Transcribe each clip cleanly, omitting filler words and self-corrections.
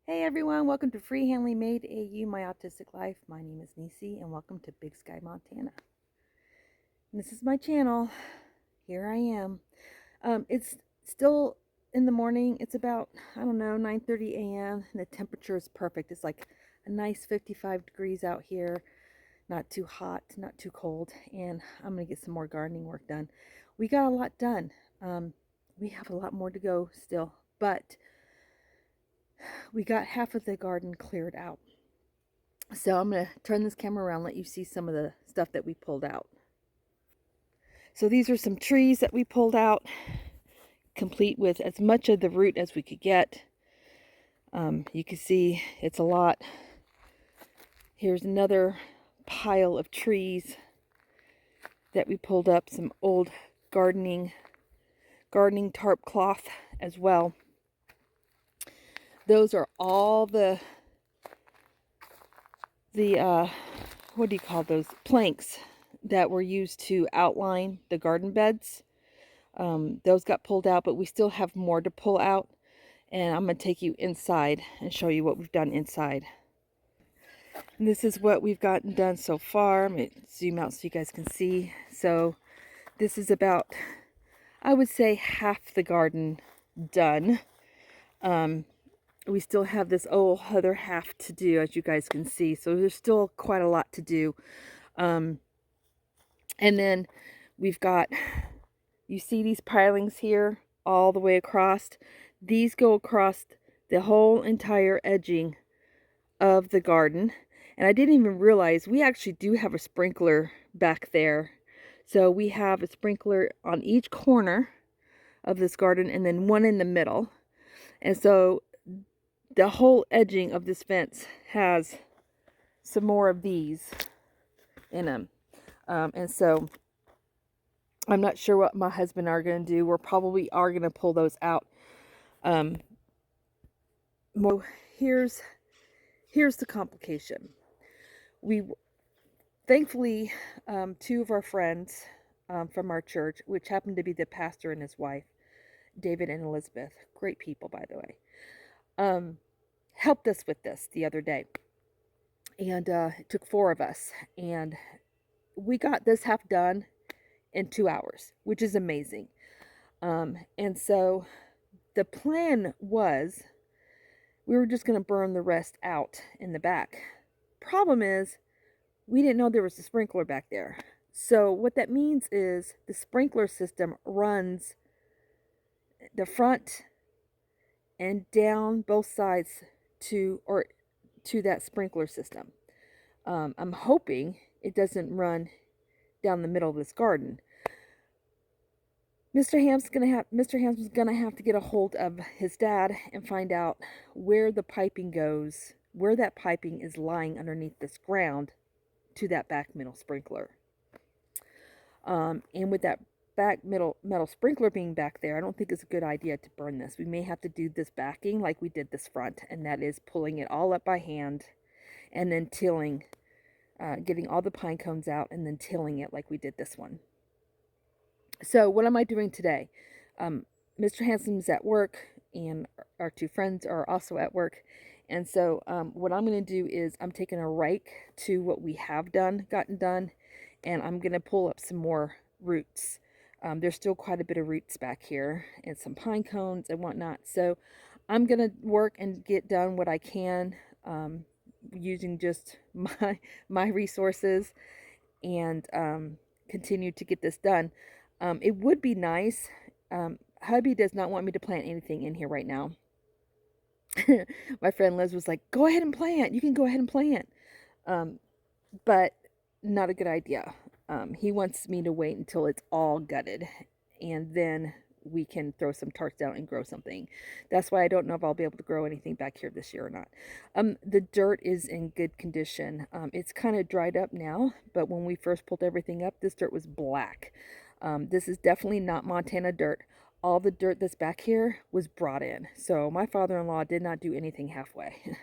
Hey everyone, welcome to Free Handling Made AU My Autistic Life. My name is Nisi and welcome to Big Sky, Montana. And this is my channel. Here I am. It's still in the morning. It's about, 9:30 a.m. and the temperature is perfect. It's like a nice 55 degrees out here. Not too hot, not too cold. And I'm going to get some more gardening work done. We got a lot done. We have a lot more to go still, but we got half of the garden cleared out. So I'm going to turn this camera around and let you see some of the stuff that we pulled out. So these are some trees that we pulled out, complete with as much of the root as we could get. You can see it's a lot. Here's another pile of trees that we pulled up, some old gardening tarp cloth as well. Those are all the what do you call those, planks that were used to outline the garden beds. Those got pulled out, but we still have more to pull out. And I'm going to take you inside and show you what we've done inside. And this is what we've gotten done so far. I'm going to zoom out so you guys can see. So this is about, I would say, half the garden done. We still have this other half to do, as you guys can see. So there's still quite a lot to do. And then we've got, you see these pilings here all the way across. These go across the whole entire edging of the garden. And I didn't even realize we actually do have a sprinkler back there. So we have a sprinkler on each corner of this garden and then one in the middle. And so the whole edging of this fence has some more of these in them. And so I'm not sure what my husband are going to do. We're probably are going to pull those out. Here's the complication. We thankfully, two of our friends from our church, which happened to be the pastor and his wife, David and Elizabeth, great people by the way, helped us with this the other day. And it took 4 of us, and we got this half done in 2 hours, which is amazing. And so the plan was we were just going to burn the rest out in the back. Problem is, we didn't know there was a sprinkler back there. So what that means is the sprinkler system runs the front and down both sides to that sprinkler system. I'm hoping it doesn't run down the middle of this garden. Mr. Ham's gonna have to get a hold of his dad and find out where the piping goes, where that piping is lying underneath this ground to that back middle sprinkler. And with that back metal sprinkler being back there, I don't think it's a good idea to burn this. We may have to do this backing like we did this front, and that is pulling it all up by hand and then tilling, getting all the pine cones out and then tilling it like we did this one. So what am I doing today? Mr. Hansom's at work and our 2 friends are also at work. And so what I'm going to do is I'm taking a rake to what we have gotten done, and I'm going to pull up some more roots. There's still quite a bit of roots back here and some pine cones and whatnot. So I'm going to work and get done what I can using just my resources and continue to get this done. It would be nice. Hubby does not want me to plant anything in here right now. My friend Liz was like, go ahead and plant. You can go ahead and plant. But not a good idea. He wants me to wait until it's all gutted, and then we can throw some tarts down and grow something. That's why I don't know if I'll be able to grow anything back here this year or not. The dirt is in good condition. It's kind of dried up now, but when we first pulled everything up, this dirt was black. This is definitely not Montana dirt. All the dirt that's back here was brought in. So my father-in-law did not do anything halfway.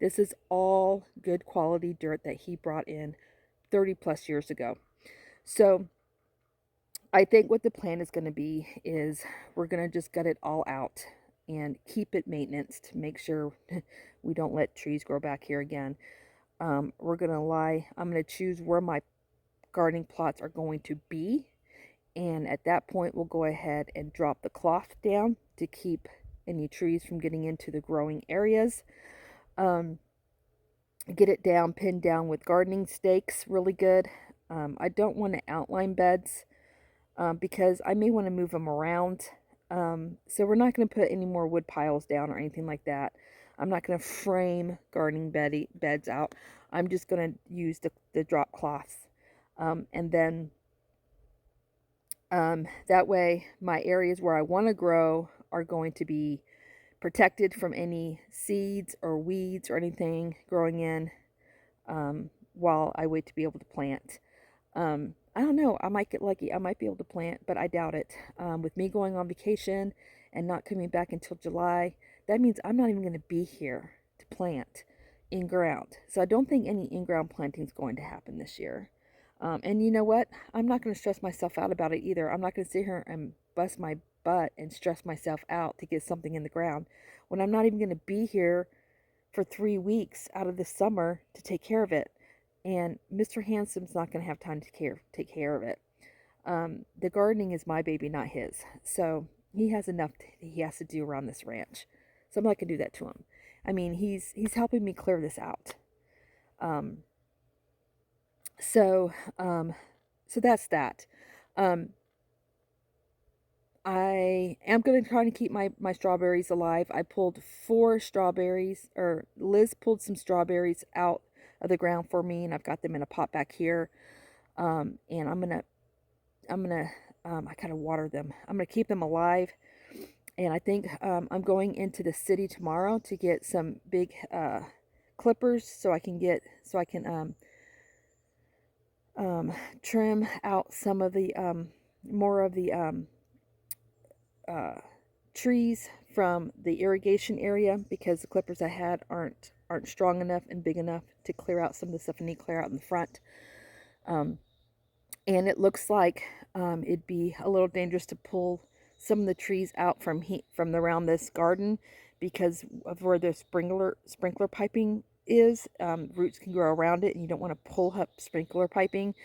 This is all good quality dirt that he brought in 30 plus years ago. So I think what the plan is going to be is we're going to just gut it all out. and keep it maintenance to make sure we don't let trees grow back here again. I'm going to choose where my gardening plots are going to be. And at that point, we'll go ahead and drop the cloth down to keep any trees from getting into the growing areas. Get it down, pinned down with gardening stakes really good. I don't want to outline beds because I may want to move them around. So we're not going to put any more wood piles down or anything like that. I'm not going to frame gardening beds out. I'm just going to use the drop cloths. And then that way my areas where I want to grow are going to be protected from any seeds or weeds or anything growing in while I wait to be able to plant. I don't know. I might get lucky. I might be able to plant, but I doubt it. With me going on vacation and not coming back until July, that means I'm not even going to be here to plant in ground. So I don't think any in-ground planting is going to happen this year. And you know what? I'm not going to stress myself out about it either. I'm not going to sit here and bust my butt and stress myself out to get something in the ground when I'm not even going to be here for 3 weeks out of the summer to take care of it. And Mr. Handsome's not going to have time to take care of it. The gardening is my baby, not his. So he has enough he has to do around this ranch. So I'm not going to do that to him. I mean, he's helping me clear this out. Um, so so that's that. I am going to try to keep my strawberries alive. I pulled 4 strawberries, or Liz pulled some strawberries out of the ground for me, and I've got them in a pot back here. And I kind of water them. I'm gonna keep them alive, and I think I'm going into the city tomorrow to get some big clippers so I can trim out some of the more of the trees from the irrigation area, because the clippers I had aren't strong enough and big enough to clear out some of the stuff I need to clear out in the front. And it looks like it'd be a little dangerous to pull some of the trees out from around this garden because of where the sprinkler piping is. Roots can grow around it, and you don't want to pull up sprinkler piping.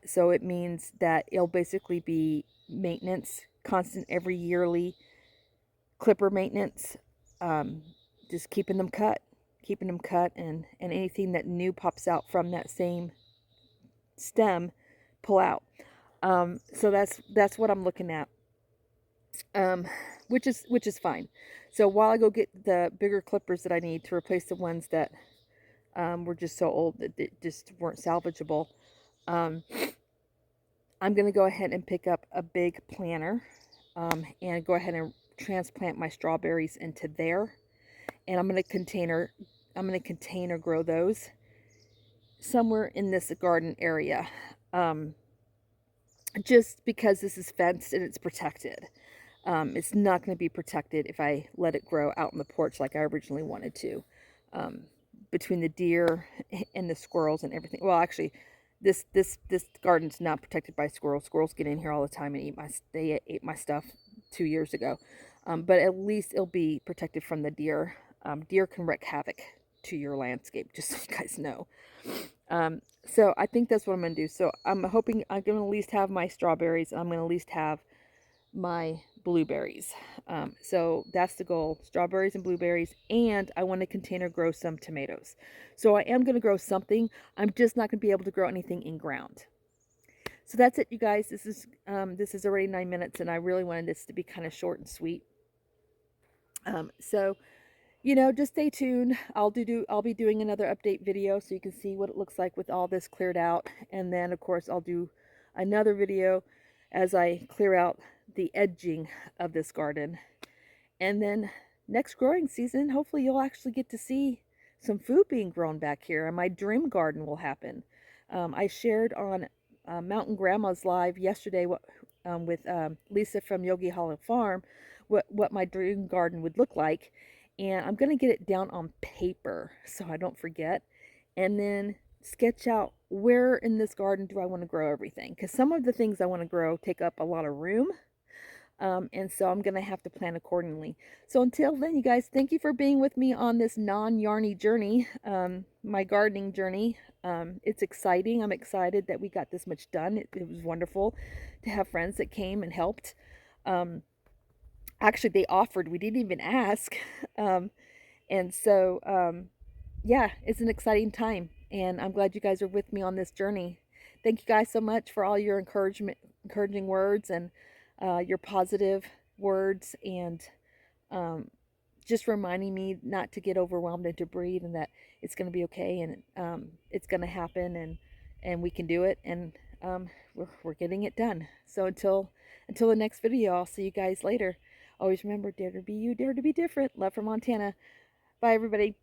So it means that it'll basically be maintenance, constant every yearly clipper maintenance. Just keeping them cut, and anything that new pops out from that same stem, pull out. So that's what I'm looking at, which is fine. So while I go get the bigger clippers that I need to replace the ones that were just so old that they just weren't salvageable, I'm going to go ahead and pick up a big planter and go ahead and transplant my strawberries into there. And I'm going to container grow those somewhere in this garden area. Just because this is fenced and it's protected. It's not going to be protected if I let it grow out on the porch like I originally wanted to. Between the deer and the squirrels and everything. Well, actually, this garden's not protected by squirrels. Squirrels get in here all the time and they ate my stuff 2 years ago. But at least it'll be protected from the deer. Deer can wreak havoc to your landscape, just so you guys know. So I think that's what I'm going to do. So I'm hoping I'm going to at least have my strawberries. I'm going to at least have my blueberries. So that's the goal, strawberries and blueberries. And I want to container grow some tomatoes. So I am going to grow something. I'm just not going to be able to grow anything in ground. So that's it, you guys. This is already 9 minutes, and I really wanted this to be kind of short and sweet. So just stay tuned. I'll be doing another update video so you can see what it looks like with all this cleared out. And then, of course, I'll do another video as I clear out the edging of this garden. And then next growing season, hopefully you'll actually get to see some food being grown back here, and my dream garden will happen. I shared on Mountain Grandma's Live yesterday with Lisa from Yogi Hollow Farm what my dream garden would look like. And I'm going to get it down on paper so I don't forget. And then sketch out where in this garden do I want to grow everything. Because some of the things I want to grow take up a lot of room. And so I'm going to have to plan accordingly. So until then, you guys, thank you for being with me on this non-yarny journey, my gardening journey. It's exciting. I'm excited that we got this much done. It was wonderful to have friends that came and helped. Actually, they offered. We didn't even ask. And so, yeah, it's an exciting time. And I'm glad you guys are with me on this journey. Thank you guys so much for all your encouraging words and your positive words, and um, just reminding me not to get overwhelmed and to breathe, and that it's going to be okay, and it's going to happen, and we can do it, and we're getting it done. So until the next video, I'll see you guys later. Always remember, dare to be you, dare to be different. Love from Montana. Bye, everybody.